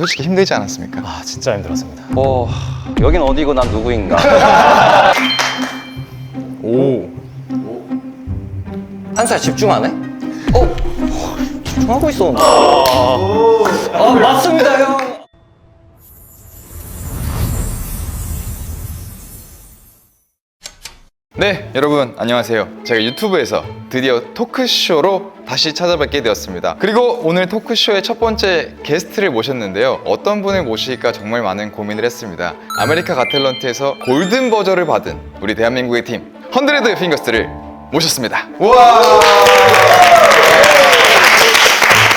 솔직히 힘들지 않았습니까? 아, 진짜 힘들었습니다. 여긴 어디고 난 누구인가? 오. 한 살 집중 안 해? 집중하고 있었는데. 맞습니다, 형. 네, 여러분 안녕하세요. 제가 유튜브에서 드디어 토크쇼로 다시 찾아뵙게 되었습니다. 그리고 오늘 토크쇼의 첫 번째 게스트를 모셨는데요. 어떤 분을 모실까 정말 많은 고민을 했습니다. 아메리카 갓탤런트에서 골든 버저를 받은 우리 대한민국의 팀 헌드레드 핑거스를 모셨습니다. 우와!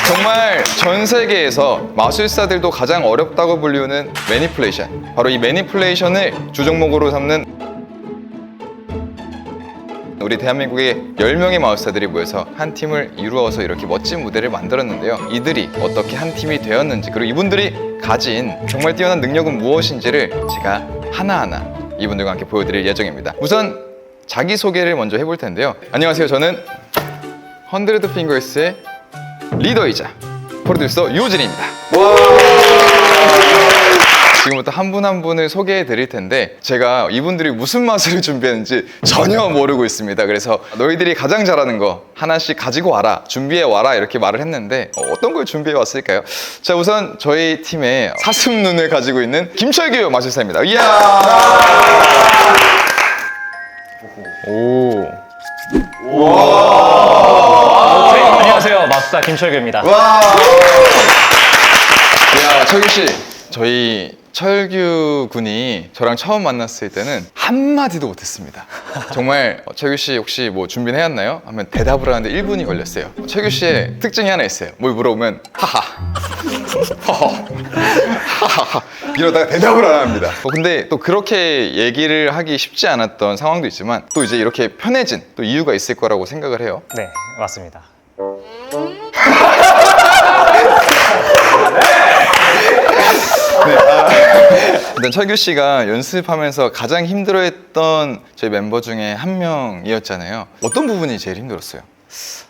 정말 전 세계에서 마술사들도 가장 어렵다고 불리우는 매니플레이션, 바로 이 매니플레이션을 주종목으로 삼는 우리 대한민국의 10명의 마술사들이 모여서 한 팀을 이루어서 이렇게 멋진 무대를 만들었는데요. 이들이 어떻게 한 팀이 되었는지, 그리고 이분들이 가진 정말 뛰어난 능력은 무엇인지를 제가 하나하나 이분들과 함께 보여드릴 예정입니다. 우선 자기소개를 먼저 해볼 텐데요. 안녕하세요. 저는 헌드레드 핑거스의 리더이자 프로듀서 유호진입니다. 지금부터 한 분 한 분을 소개해 드릴 텐데, 제가 이분들이 무슨 마술을 준비했는지 전혀 모르고 있습니다. 그래서 너희들이 가장 잘하는 거 하나씩 가지고 와라, 준비해 와라, 이렇게 말을 했는데 어떤 걸 준비해 왔을까요? 자, 우선 저희 팀의 사슴눈을 가지고 있는 김철규 마술사입니다. 이야! 오. 네, 안녕하세요. 마술사 김철규입니다. 와! 야, 철규 씨. 저희 철규 군이 저랑 처음 만났을 때는 한마디도 못했습니다. 정말 철규 씨 혹시 뭐 준비는 해왔나요? 하면 대답을 하는데 1분이 걸렸어요. 철규 씨의 특징이 하나 있어요. 뭘 물어보면 하하 하하 이러다가 대답을 안 합니다. 근데 또 그렇게 얘기를 하기 쉽지 않았던 상황도 있지만 또 이제 이렇게 편해진 또 이유가 있을 거라고 생각을 해요. 네, 맞습니다. 네, 일단 철규 씨가 연습하면서 가장 힘들어했던 저희 멤버 중에 한 명이었잖아요. 어떤 부분이 제일 힘들었어요?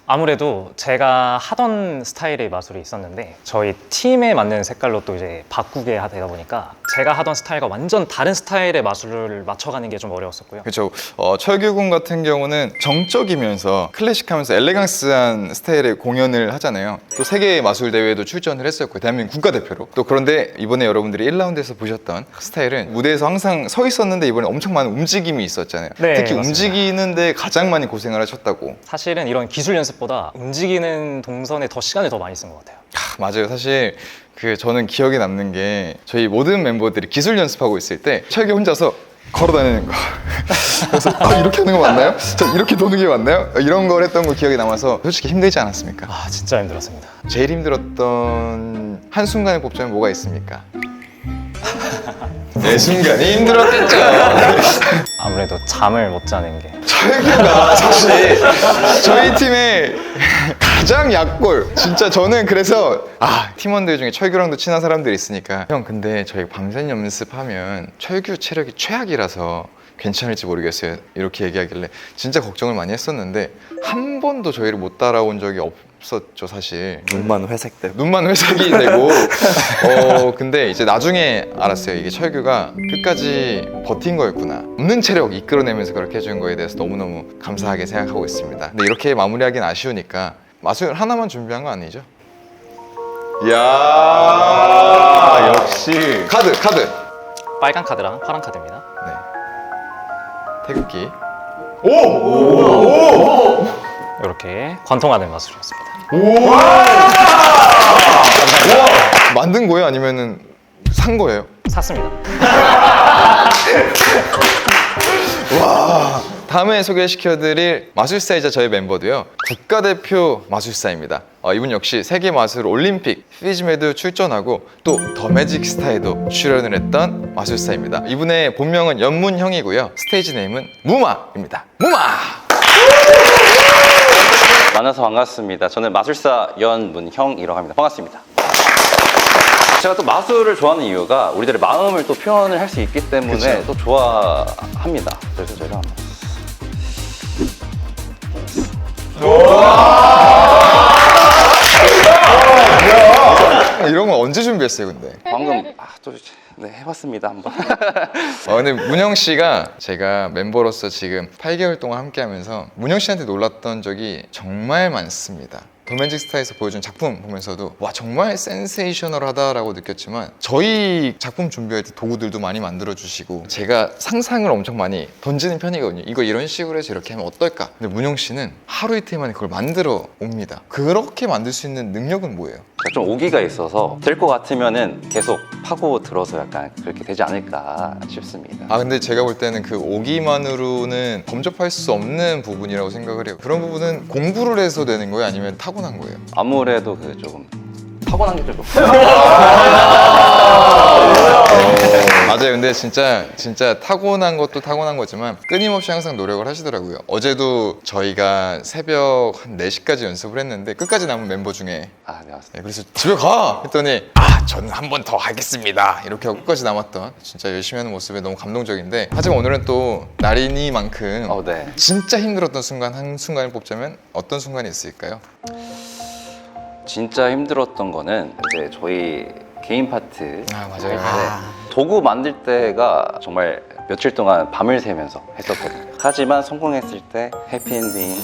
아무래도 제가 하던 스타일의 마술이 있었는데 저희 팀에 맞는 색깔로 또 이제 바꾸게 하다 보니까 제가 하던 스타일과 완전 다른 스타일의 마술을 맞춰가는 게 좀 어려웠었고요. 그렇죠. 철규 군 같은 경우는 정적이면서 클래식하면서 엘레강스한 스타일의 공연을 하잖아요. 또 세계 마술 대회에도 출전을 했었고 대한민국 국가대표로. 또 그런데 이번에 여러분들이 1라운드에서 보셨던 스타일은 무대에서 항상 서 있었는데 이번에 엄청 많은 움직임이 있었잖아요. 네, 특히 맞습니다. 움직이는데 가장 많이 고생을 하셨다고. 사실은 이런 기술 연습보다 움직이는 동선에 더 시간을 더 많이 쓴 것 같아요. 맞아요. 사실 저는 기억에 남는 게 저희 모든 멤버들이 기술 연습하고 있을 때 철규 혼자서 걸어다니는 거. 그래서 이렇게 하는 거 맞나요? 이렇게 도는 게 맞나요? 이런 걸 했던 거 기억이 남아서 솔직히 힘들지 않았습니까? 아, 진짜 힘들었습니다. 제일 힘들었던 한순간을 뽑자면 뭐가 있습니까? 내 순간이 힘들었겠죠. 아무래도 잠을 못 자는 게. 철규가 사실 저희 팀의 가장 약골. 진짜 저는 그래서 팀원들 중에 철규랑도 친한 사람들이 있으니까 형, 근데 저희 밤새 연습하면 철규 체력이 최악이라서 괜찮을지 모르겠어요, 이렇게 얘기하길래 진짜 걱정을 많이 했었는데 한 번도 저희를 못 따라온 적이 없었죠. 사실 눈만 회색되고. 눈만 회색이 되고 근데 이제 나중에 알았어요. 이게 철규가 끝까지 버틴 거였구나. 없는 체력 이끌어내면서 그렇게 해준 거에 대해서 너무너무 감사하게 생각하고 있습니다. 근데 이렇게 마무리하기는 아쉬우니까 마술 하나만 준비한 거 아니죠? 이야, 역시 카드 빨간 카드랑 파란 카드입니다. 네. 태극기. 이렇게 관통하는 마술이었습니다. 만든 거예요? 아니면은 산 거예요? 샀습니다. 다음에 소개시켜드릴 마술사이자 저희 멤버도요, 국가대표 마술사입니다. 이분 역시 세계 마술 올림픽 피즈메도 출전하고 또 더 매직 스타에도 출연을 했던 마술사입니다. 이분의 본명은 연문형이고요, 스테이지 네임은 무마입니다. 무마! 만나서 반갑습니다. 저는 마술사 연문형이라고 합니다. 반갑습니다. 제가 또 마술을 좋아하는 이유가 우리들의 마음을 또 표현을 할 수 있기 때문에 그쵸. 또 좋아합니다. 그래서 제가 한번 이런 거 언제 준비했어요, 근데? 방금 또 네, 해봤습니다 한번. 근데 문영 씨가 제가 멤버로서 지금 8개월 동안 함께하면서 문영 씨한테 놀랐던 적이 정말 많습니다. 도매직스타에서 보여준 작품 보면서도 와 정말 센세이셔널하다라고 느꼈지만 저희 작품 준비할 때 도구들도 많이 만들어 주시고 제가 상상을 엄청 많이 던지는 편이거든요. 이거 이런 식으로 해서 이렇게 하면 어떨까? 근데 문영 씨는 하루 이틀 만에 그걸 만들어 옵니다. 그렇게 만들 수 있는 능력은 뭐예요? 좀 오기가 있어서 될 것 같으면은 계속 파고 들어서 약간 그렇게 되지 않을까 싶습니다. 근데 제가 볼 때는 그 오기만으로는 범접할 수 없는 부분이라고 생각을 해요. 그런 부분은 공부를 해서 되는 거예요? 아니면 타고난 거예요? 아무래도 그 조금 타고난 게 좀 맞아요. 근데 진짜 타고난 것도 타고난 거지만 끊임없이 항상 노력을 하시더라고요. 어제도 저희가 새벽 한 4시까지 연습을 했는데 끝까지 남은 멤버 중에 네, 맞습니다. 그래서 집에 가! 했더니 저는 한 번 더 하겠습니다. 이렇게 하고 끝까지 남았던 진짜 열심히 하는 모습에 너무 감동적인데 하지만 오늘은 또 날이니만큼 네. 진짜 힘들었던 순간 한 순간을 뽑자면 어떤 순간이 있을까요? 진짜 힘들었던 거는 이제 저희 개인 파트 맞아요. 도구 만들 때가 정말 며칠 동안 밤을 새면서 했었거든요. 하지만 성공했을 때 해피엔딩.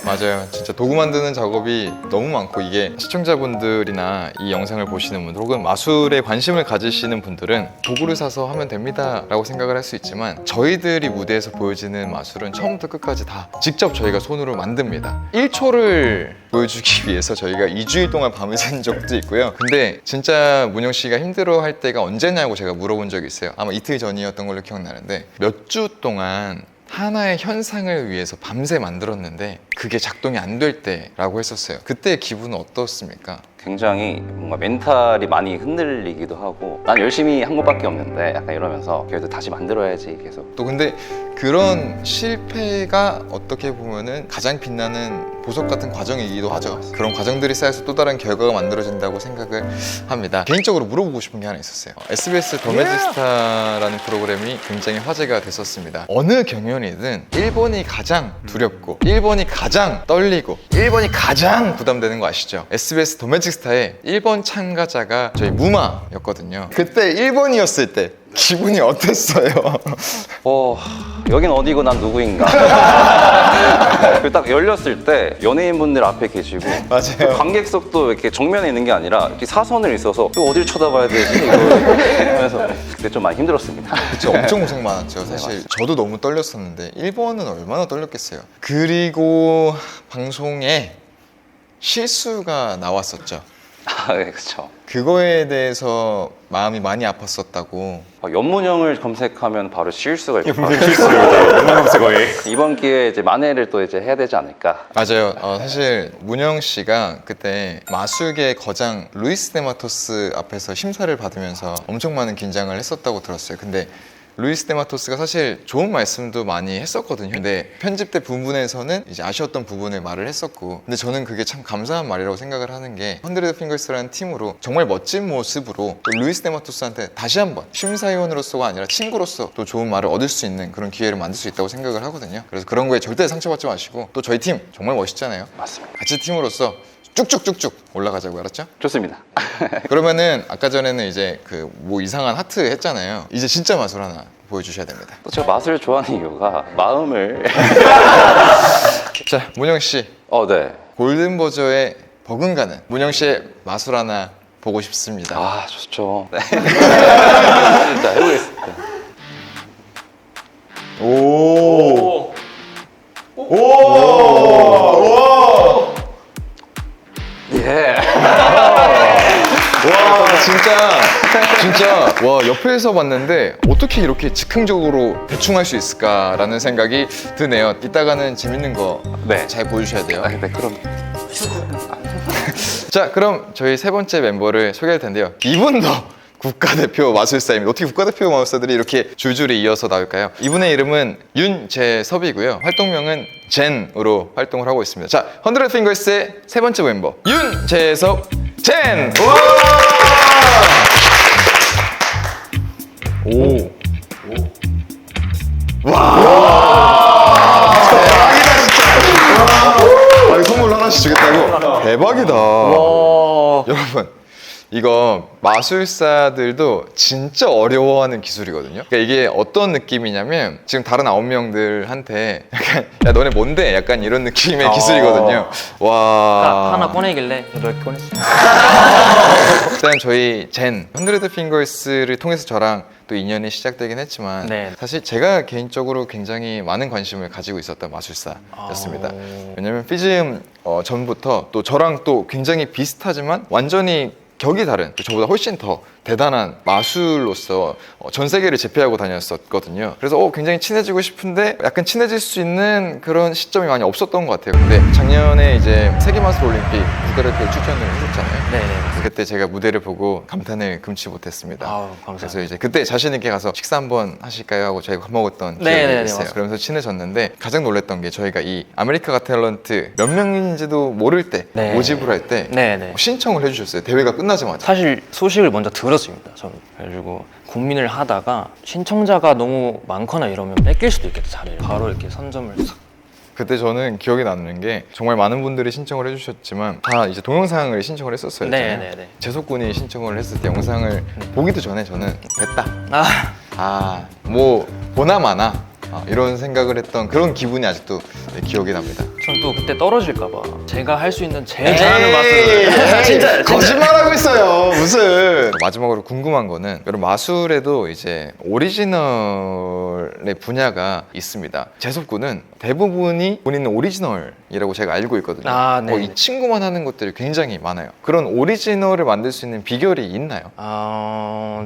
맞아요. 진짜 도구 만드는 작업이 너무 많고 이게 시청자분들이나 이 영상을 보시는 분들 혹은 마술에 관심을 가지시는 분들은 도구를 사서 하면 됩니다 라고 생각을 할 수 있지만 저희들이 무대에서 보여지는 마술은 처음부터 끝까지 다 직접 저희가 손으로 만듭니다. 1초를 보여주기 위해서 저희가 2주일 동안 밤을 샌 적도 있고요. 근데 진짜 문영 씨가 힘들어할 때가 언제냐고 제가 물어본 적이 있어요. 아마 이틀 전이었던 걸로 기억나는데 몇 주 동안 하나의 현상을 위해서 밤새 만들었는데 그게 작동이 안 될 때라고 했었어요. 그때 기분은 어떻습니까? 굉장히 뭔가 멘탈이 많이 흔들리기도 하고 난 열심히 한 것밖에 없는데 약간 이러면서 그래도 다시 만들어야지 계속. 또 근데 그런 실패가 어떻게 보면은 가장 빛나는 보석 같은 과정이기도 하죠. 그런 과정들이 쌓여서 또 다른 결과가 만들어진다고 생각을 합니다. 개인적으로 물어보고 싶은 게 하나 있었어요. SBS 더매직스타라는 프로그램이 굉장히 화제가 됐었습니다. 어느 경연이든 1번이 가장 두렵고 1번이 가장 떨리고 1번이 가장 부담되는 거 아시죠? SBS 더매직스타의 1번 참가자가 저희 무마였거든요. 그때 1번이었을 때 기분이 어땠어요? 여긴 어디고 난 누구인가. 딱 열렸을 때 연예인분들 앞에 계시고 맞아요. 관객석도 이렇게 정면에 있는 게 아니라 이렇게 사선을 있어서 이거 어딜 쳐다봐야 되지? 이거 하면서 그때 좀 많이 힘들었습니다. 그쵸, 엄청 고생 많았죠. 사실 저도 너무 떨렸었는데 1번은 얼마나 떨렸겠어요. 그리고 방송에 실수가 나왔었죠. 네, 그렇죠. 그거에 대해서 마음이 많이 아팠었다고. 연문형을 검색하면 바로 실수가 있고 이번 기회에 이제 만회를 또 이제 해야 되지 않을까. 맞아요. 사실 문영 씨가 그때 마술계 거장 루이스 데마토스 앞에서 심사를 받으면서 엄청 많은 긴장을 했었다고 들었어요. 근데 루이스 데마토스가 사실 좋은 말씀도 많이 했었거든요. 근데 편집대 부분에서는 이제 아쉬웠던 부분을 말을 했었고, 근데 저는 그게 참 감사한 말이라고 생각을 하는 게 헌드레드 핑거스라는 팀으로 정말 멋진 모습으로 또 루이스 데마토스한테 다시 한번 심사위원으로서가 아니라 친구로서 또 좋은 말을 얻을 수 있는 그런 기회를 만들 수 있다고 생각을 하거든요. 그래서 그런 거에 절대 상처받지 마시고, 또 저희 팀 정말 멋있잖아요. 맞습니다. 같이 팀으로서 쭉쭉쭉쭉 올라가자고. 알았죠? 좋습니다. 그러면은 아까 전에는 이제 그 뭐 이상한 하트 했잖아요. 이제 진짜 마술 하나 보여주셔야 됩니다. 또 제가 맛을 좋아하는 이유가 마음을 자, 문영 씨, 네. 골든버저에 버금가는 문영 씨의 마술 하나 보고 싶습니다. 좋죠. 네. 자, 해보겠습니다. 오. 예. 와, 진짜 와, 옆에서 봤는데 어떻게 이렇게 즉흥적으로 대충 할 수 있을까라는 생각이 드네요. 이따가는 재밌는 거 잘 네. 보여주셔야 돼요. 네, 그럼. 자, 그럼 저희 세 번째 멤버를 소개할 텐데요. 이분도 국가대표 마술사입니다. 어떻게 국가대표 마술사들이 이렇게 줄줄이 이어서 나올까요? 이분의 이름은 윤재섭이고요. 활동명은 젠으로 활동을 하고 있습니다. 자, 헌드레드 핑거스의 세 번째 멤버 윤재섭 젠! 오! 와! 대박이다, 진짜! 선물 하나씩 주겠다고? 대박이다. 여러분, 이거 마술사들도 진짜 어려워하는 기술이거든요. 그러니까 이게 어떤 느낌이냐면 지금 다른 9명들한테 약간 야 너네 뭔데? 약간 이런 느낌의 기술이거든요. 와. 하나 꺼내길래 몇 개 꺼냈어요. 일단 저희 젠 헌드레드 핑거스를 통해서 저랑 또 인연이 시작되긴 했지만 네. 사실 제가 개인적으로 굉장히 많은 관심을 가지고 있었던 마술사였습니다. 왜냐면 피즘 전부터 또 저랑 또 굉장히 비슷하지만 완전히 격이 다른 저보다 훨씬 더 대단한 마술로서 전 세계를 제패하고 다녔었거든요. 그래서 굉장히 친해지고 싶은데 약간 친해질 수 있는 그런 시점이 많이 없었던 것 같아요. 근데 작년에 이제 세계마술 올림픽 국가대표 출전을 했었잖아요. 네네. 그때 제가 무대를 보고 감탄을 금치 못했습니다. 아우, 감사합니다. 그래서 이제 그때 자신 있게 가서 식사 한번 하실까요 하고 저희가 밥 먹었던 기억이 네네네, 있어요. 맞아요. 그러면서 친해졌는데 가장 놀랐던 게 저희가 이 아메리카 갓 탤런트 몇 명인지도 모를 때 네. 모집을 할 때 네네. 신청을 해주셨어요. 대회가 끝나자마자. 사실 소식을 먼저 들었습니다. 저는 그래가지고 고민을 하다가 신청자가 너무 많거나 이러면 뺏길 수도 있겠다 자리를. 바로 이렇게 선점을 싹. 그때 저는 기억에 남는 게 정말 많은 분들이 신청을 해주셨지만 다 이제 동영상을 신청을 했었어요. 네네네. 재석군이 신청을 했을 때 영상을 보기도 전에 저는 됐다. 아, 뭐 보나마나 이런 생각을 했던 그런 기분이 아직도 기억이 납니다. 전 또 그때 떨어질까봐 제가 할 수 있는 제일 잘하는 마술을 진짜 거짓말하고 있어요. 무슨 마지막으로 궁금한 거는 여러분 마술에도 이제 오리지널의 분야가 있습니다. 재석군은 대부분이 본인은 오리지널이라고 제가 알고 있거든요. 아, 네. 이 친구만 하는 것들이 굉장히 많아요. 그런 오리지널을 만들 수 있는 비결이 있나요?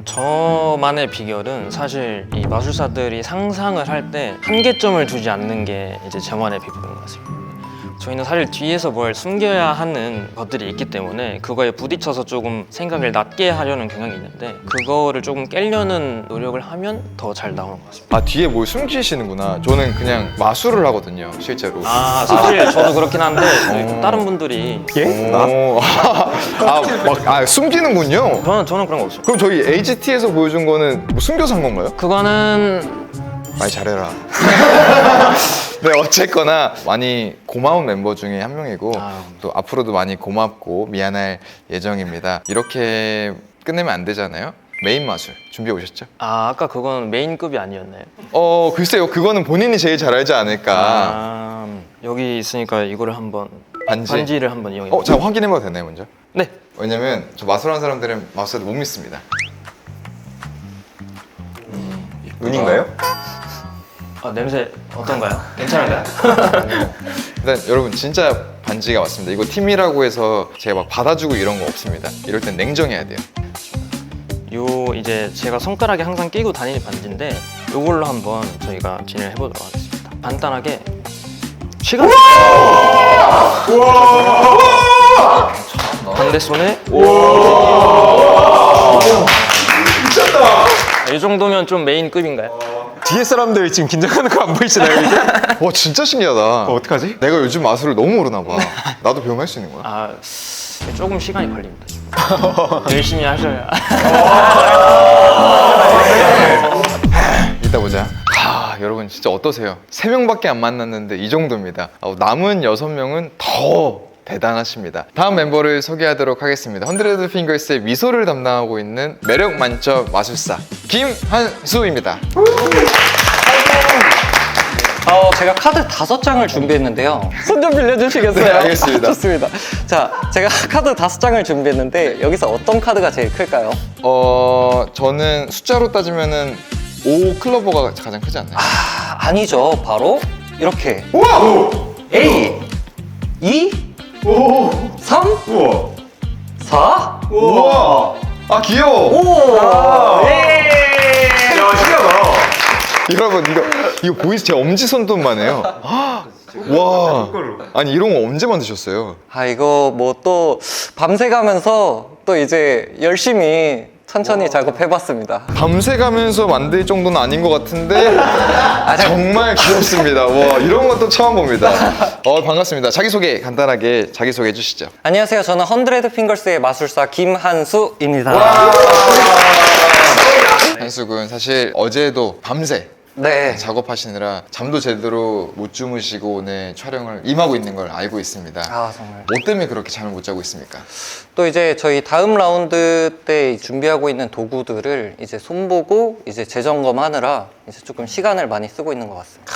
저만의 비결은 사실 이 마술사들이 상상을 할 때 한계점을 두지 않는 게 이제 저만의 비결인 것 같습니다. 저희는 사실 뒤에서 뭘 숨겨야 하는 것들이 있기 때문에 그거에 부딪혀서 조금 생각을 낮게 하려는 경향이 있는데 그거를 조금 깨려는 노력을 하면 더 잘 나오는 것 같습니다. 뒤에 뭘 숨기시는구나. 저는 그냥 마술을 하거든요, 실제로. 사실 저도 그렇긴 한데 저희 다른 분들이 숨기는군요. 저는 그런 거 없어요. 그럼 저희 AGT에서 보여준 거는 뭐 숨겨서 한 건가요? 그거는 많이 잘해라. 네, 어쨌거나 많이 고마운 멤버 중에 한 명이고 또 앞으로도 많이 고맙고 미안할 예정입니다. 이렇게 끝내면 안 되잖아요. 메인 마술 준비해 오셨죠? 아까 그건 메인급이 아니었나요? 글쎄요. 그거는 본인이 제일 잘 알지 않을까. 여기 있으니까 이거를 한번 반지? 반지를 한번 이용해. 자, 확인해봐도 되나요, 먼저? 네. 왜냐면 저 마술하는 사람들은 마술사들 못 믿습니다. 눈인가요? 냄새 어떤가요? 괜찮은가요? 일단 여러분 진짜 반지가 왔습니다. 이거 팀이라고 해서 제가 막 받아주고 이런 거 없습니다. 이럴 땐 냉정해야 돼요. 요 이제 제가 손가락에 항상 끼고 다니는 반지인데 요걸로 한번 저희가 진행을 해보도록 하겠습니다. 간단하게 시간. 반대 손에. 미쳤다. 이 정도면 좀 메인급인가요? 뒤에 사람들 지금 긴장하는 거 안 보이시나요? 이게? 와 진짜 신기하다. 어떡하지? 내가 요즘 마술을 너무 모르나 봐. 나도 배우면 할 수 있는 거야? 조금 시간이 걸립니다. 열심히 하셔야. 이따 보자. 여러분 진짜 어떠세요? 3명밖에 안 만났는데 이 정도입니다. 남은 6명은 더 대단하십니다. 다음 멤버를 소개하도록 하겠습니다. 헌드레드 핑거스의 미소를 담당하고 있는 매력 만점 마술사 김한수입니다. 제가 카드 5장을 준비했는데요. 손 좀 빌려주시겠어요? 네, 알겠습니다. 좋습니다. 자, 제가 카드 5장을 준비했는데 여기서 어떤 카드가 제일 클까요? 저는 숫자로 따지면은 5 클로버가 가장 크지 않나요? 아니죠. 바로 이렇게. A 2 3 4 우와! 귀여워! 5 여러분 이거 보이세요? 제 엄지손톱만 해요. 와, 아니 이런 거 언제 만드셨어요? 이거 뭐 또 밤새 가면서 또 이제 열심히 천천히 작업해봤습니다. 밤새 가면서 만들 정도는 아닌 것 같은데 정말 귀엽습니다. 와, 이런 것도 처음 봅니다. 반갑습니다. 자기소개 간단하게 자기소개 해주시죠. 안녕하세요. 저는 헌드레드 핑거스의 마술사 김한수입니다. 한수 군 사실 어제도 밤새 네. 작업하시느라 잠도 제대로 못 주무시고 오늘 촬영을 임하고 있는 걸 알고 있습니다. 아, 정말. 뭐 때문에 그렇게 잠을 못 자고 있습니까? 또 이제 저희 다음 라운드 때 준비하고 있는 도구들을 이제 손보고 이제 재점검하느라 이제 조금 시간을 많이 쓰고 있는 것 같습니다.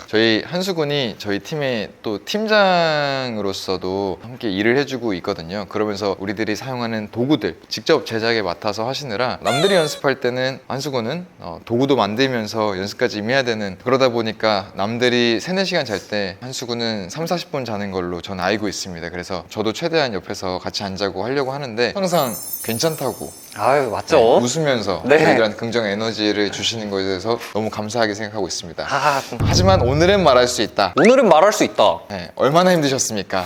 저희 한수군이 저희 팀의 또 팀장으로서도 함께 일을 해주고 있거든요. 그러면서 우리들이 사용하는 도구들 직접 제작에 맡아서 하시느라 남들이 연습할 때는 한수군은 도구도 만들면서 연습까지 임해야 되는, 그러다 보니까 남들이 3-4시간 잘 때 한수군은 30-40분 자는 걸로 전 알고 있습니다. 그래서 저도 최대한 옆에서 같이 안 자고 하려고 하는데 항상 괜찮다고 아유, 맞죠? 웃으면서 네. 저희들한테 긍정 에너지를 주시는 것에 대해서 너무 감사하게 생각하고 있습니다. 아, 하지만 오늘은 말할 수 있다. 오늘은 말할 수 있다. 네, 얼마나 힘드셨습니까?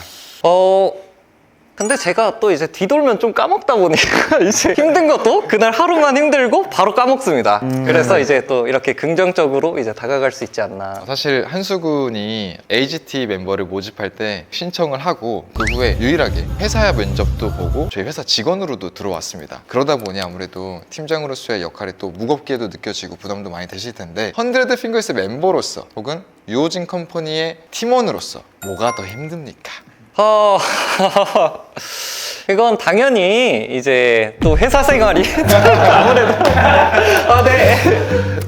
근데 제가 또 이제 뒤돌면 좀 까먹다 보니까 이제 힘든 것도 그날 하루만 힘들고 바로 까먹습니다. 그래서 이제 또 이렇게 긍정적으로 이제 다가갈 수 있지 않나. 사실 한수군이 AGT 멤버를 모집할 때 신청을 하고 그 후에 유일하게 회사 면접도 보고 저희 회사 직원으로도 들어왔습니다. 그러다 보니 아무래도 팀장으로서의 역할이 또 무겁게도 느껴지고 부담도 많이 되실 텐데, 헌드레드 핑거스 멤버로서 혹은 유호진 컴퍼니의 팀원으로서 뭐가 더 힘듭니까? 이건 당연히 이제 또 회사 생활이 아무래도 네.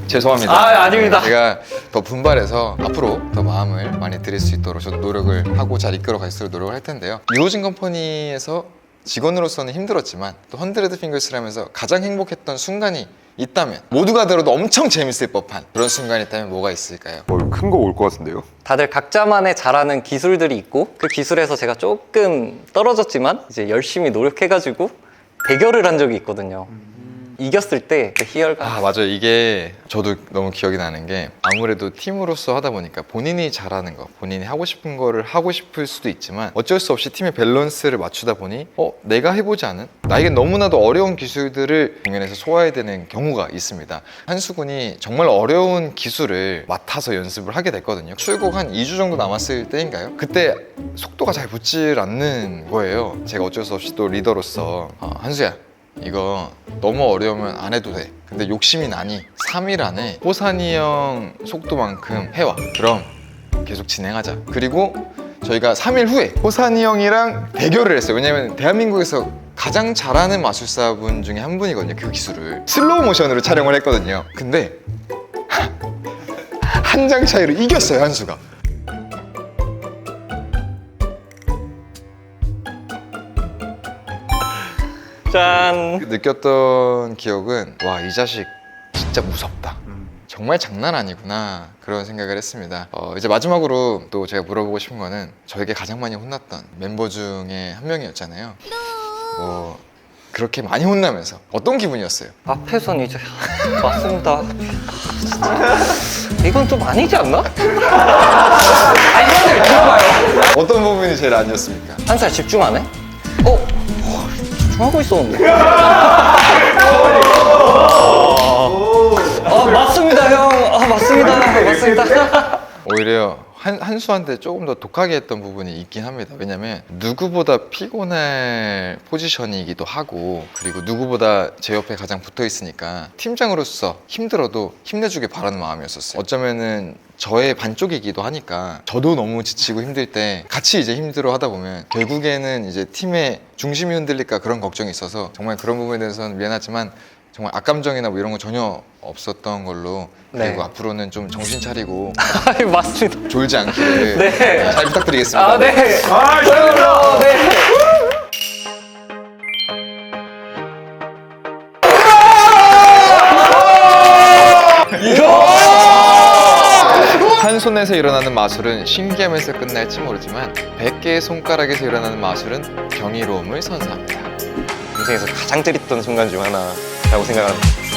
죄송합니다. 아닙니다. 제가 더 분발해서 앞으로 더 마음을 많이 드릴 수 있도록 저도 노력을 하고 잘 이끌어 갈 수 있도록 노력을 할 텐데요. 유호진 컴퍼니에서 직원으로서는 힘들었지만 또 헌드레드 핑거스라면서 가장 행복했던 순간이 있다면, 모두가 들어도 엄청 재밌을 법한 그런 순간이 있다면 뭐가 있을까요? 큰 거 올 것 같은데요? 다들 각자만의 잘하는 기술들이 있고 그 기술에서 제가 조금 떨어졌지만 이제 열심히 노력해가지고 대결을 한 적이 있거든요. 이겼을 때 그 희열감. 맞아요. 이게 저도 너무 기억이 나는 게, 아무래도 팀으로서 하다 보니까 본인이 잘하는 거, 본인이 하고 싶은 거를 하고 싶을 수도 있지만 어쩔 수 없이 팀의 밸런스를 맞추다 보니 내가 해보지 않은, 나에게 너무나도 어려운 기술들을 공연에서 소화해야 되는 경우가 있습니다. 한수군이 정말 어려운 기술을 맡아서 연습을 하게 됐거든요. 출국 한 2주 정도 남았을 때인가요? 그때 속도가 잘 붙질 않는 거예요. 제가 어쩔 수 없이 또 리더로서 한수야, 이거 너무 어려우면 안 해도 돼. 근데 욕심이 나니 3일 안에 호산이 형 속도만큼 해와. 그럼 계속 진행하자. 그리고 저희가 3일 후에 호산이 형이랑 대결을 했어요. 왜냐면 대한민국에서 가장 잘하는 마술사분 중에 한 분이거든요. 그 기술을 슬로우 모션으로 촬영을 했거든요. 근데 한 장 차이로 이겼어요, 한수가. 짠. 느꼈던 기억은, 와, 이 자식 진짜 무섭다. 정말 장난 아니구나, 그런 생각을 했습니다. 이제 마지막으로 또 제가 물어보고 싶은 거는, 저에게 가장 많이 혼났던 멤버 중에 한 명이었잖아요. 그렇게 많이 혼나면서 어떤 기분이었어요? 앞에선 이제 맞습니다. 이건 좀 아니지 않나? 어떤 부분이 제일 아니었습니까? 한 살 집중 안 해? 집중하고 있었는데. 맞습니다, 형. 맞습니다. 오히려 한수한테 조금 더 독하게 했던 부분이 있긴 합니다. 왜냐면 누구보다 피곤할 포지션이기도 하고, 그리고 누구보다 제 옆에 가장 붙어 있으니까 팀장으로서 힘들어도 힘내주길 바라는 마음이었었어요. 어쩌면은 저의 반쪽이기도 하니까 저도 너무 지치고 힘들 때 같이 이제 힘들어 하다 보면 결국에는 이제 팀의 중심이 흔들릴까, 그런 걱정이 있어서 정말 그런 부분에 대해서는 미안하지만 정말 악감정이나 뭐 이런 거 전혀 없었던 걸로, 그리고 네. 앞으로는 좀 정신 차리고 맞습니다. 졸지 않기를 네. 잘 부탁드리겠습니다. 네. 네. 한 손에서 일어나는 마술은 신기하면서 끝날지 모르지만 100개의 손가락에서 일어나는 마술은 경이로움을 선사합니다. 인생에서 가장 짜릿했던 순간 중 하나라고 생각합니다.